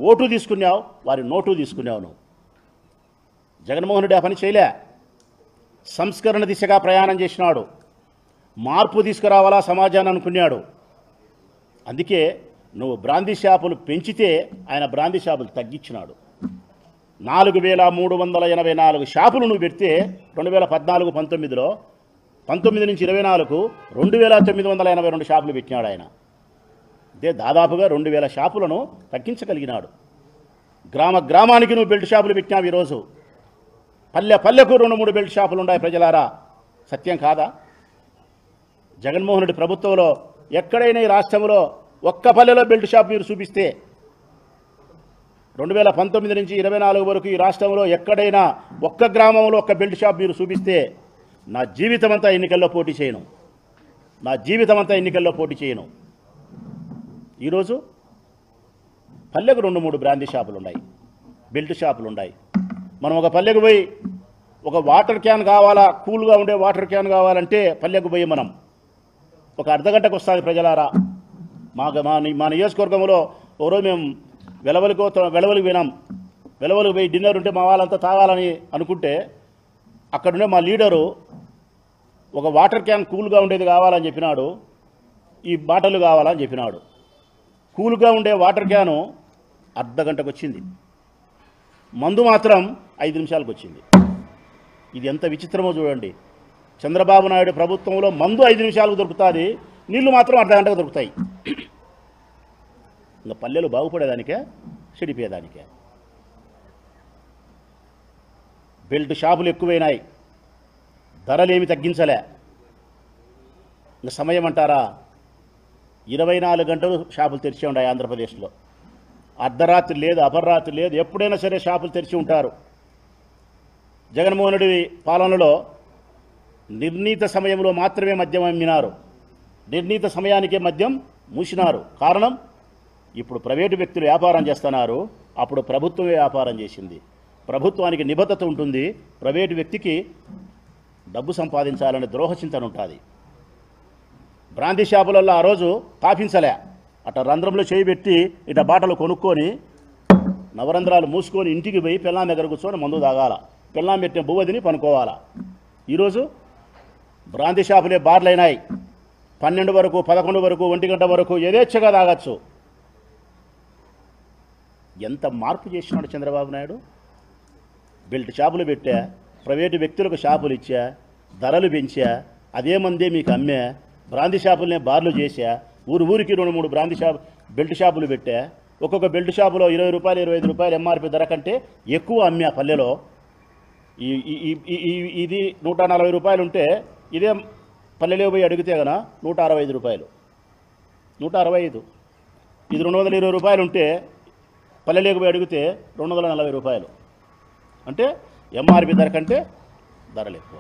Vote తీసుకున్నావు, వారి note తీసుకున్నావు. నువ్వు జగన్మోహన్ రెడ్డి ఆ పని చేయలే. సంస్కరణ దిశగా ప్రయాణం చేసినాడు, మార్పు తీసుకురావాలా సమాజాన్ని అనుకున్నాడు. అందుకే నువ్వు బ్రాందీ షాపులు పెంచితే ఆయన బ్రాందీ షాపులు తగ్గించినాడు. 4384 షాపులు నువ్వు పెడితే 2014-19లో 19 నుంచి 24కు 2982 షాపులు పెట్టినాడు ఆయన. అదే దాదాపుగా 2000 షాపులను తగ్గించగలిగినాడు. గ్రామానికి నువ్వు బెల్ట్ షాపులు పెట్టినావు. ఈరోజు పల్లెకు 2-3 బెల్ట్ షాపులు ఉన్నాయి. ప్రజలారా, సత్యం కాదా? జగన్మోహన్ రెడ్డి ప్రభుత్వంలో ఎక్కడైనా ఈ రాష్ట్రంలో ఒక్క పల్లెలో బెల్ట్ షాప్ మీరు చూపిస్తే 2019 నుంచి 24 వరకు ఈ రాష్ట్రంలో ఎక్కడైనా ఒక్క గ్రామంలో ఒక్క బెల్ట్ షాప్ మీరు చూపిస్తే నా జీవితం అంతా ఎన్నికల్లో పోటీ చేయను. ఈరోజు పల్లెకు 2-3 బ్రాందీ షాపులు ఉన్నాయి, బెల్ట్ షాపులు ఉన్నాయి. మనం ఒక పల్లెకు పోయి ఒక వాటర్ క్యాన్ కావాలా, కూల్గా ఉండే వాటర్ క్యాన్ కావాలంటే పల్లెకు పోయి మనం ఒక అర్ధగంటకు వస్తుంది. ప్రజలారా, మా నియోజకవర్గంలో ఒకరోజు మేము వెలవలికి పోయినాం. వెలవలికి పోయి డిన్నర్ ఉంటే మా వాళ్ళంతా తాగాలని అనుకుంటే అక్కడుండే మా లీడరు ఒక వాటర్ క్యాన్ కూల్గా ఉండేది కావాలని చెప్పినాడు, ఈ బాటలు కావాలని చెప్పినాడు. కూల్గా ఉండే వాటర్ క్యాను అర్ధగంటకు వచ్చింది, మందు మాత్రం 5 నిమిషాలకు వచ్చింది. ఇది ఎంత విచిత్రమో చూడండి. చంద్రబాబు నాయుడు ప్రభుత్వంలో మందు 5 నిమిషాలకు దొరుకుతుంది, నీళ్లు మాత్రం అర్ధగంటకు దొరుకుతాయి. ఇంకా పల్లెలు బాగుపడేదానికే, చెడిపోయేదానికే. బెల్ట్ షాపులు ఎక్కువైనాయి, ధరలేమి తగ్గించలే. ఇంకా సమయం అంటారా, 24 గంటలు షాపులు తెరిచి ఉన్నాయి ఆంధ్రప్రదేశ్లో. అర్ధరాత్రి లేదు, అపర్రాత్రి లేదు, ఎప్పుడైనా సరే షాపులు తెరిచి ఉంటారు. జగన్మోహన్ రెడ్డి పాలనలో నిర్ణీత సమయంలో మాత్రమే మద్యం అమ్మినారు, నిర్ణీత సమయానికే మద్యం మూసినారు. కారణం, ఇప్పుడు ప్రైవేటు వ్యక్తులు వ్యాపారం చేస్తున్నారు, అప్పుడు ప్రభుత్వమే వ్యాపారం చేసింది. ప్రభుత్వానికి నిబద్ధత ఉంటుంది, ప్రైవేటు వ్యక్తికి డబ్బు సంపాదించాలనే ద్రోహచింతన ఉంటుంది. బ్రాందీ షాపులలో ఆ రోజు తాపించలే, అట్లా రంధ్రంలో చేయబెట్టి ఇట్లా బాటలు కొనుక్కొని నవరంధ్రాలు మూసుకొని ఇంటికి పోయి పెళ్ళాం దగ్గర కూర్చొని మందు తాగాల, పెళ్ళాం పెట్టిన బువ్వదిని పనుకోవాలా. ఈరోజు బ్రాందీ షాపులే బార్లైనాయి. 12 వరకు, 11 వరకు, 1 గంట వరకు యథేచ్ఛగా తాగచ్చు. ఎంత మార్పు చేసినాడు చంద్రబాబు నాయుడు. బెల్ట్ షాపులు పెట్టా, ప్రైవేటు వ్యక్తులకు షాపులు ఇచ్చా, ధరలు పెంచా, అదే మందే మీకు అమ్మే, బ్రాందీ షాపులనే బార్లు చేశా, ఊరికి 2-3 బెల్ట్ షాపులు పెట్టా. ఒక్కొక్క బెల్ట్ షాపులో 20 రూపాయలు, 25 రూపాయలు ఎంఆర్పి ధర కంటే ఎక్కువ అమ్మా పల్లెలో. ఇది 140 రూపాయలు ఉంటే ఇదే పల్లెలో పోయి అడిగితే కన్నా 165 రూపాయలు, 165. ఇది 220 రూపాయలు ఉంటే పల్లెలోకి పోయి అడిగితే 240 రూపాయలు. అంటే ఎంఆర్పి ధర కంటే ధరలు ఎక్కువ.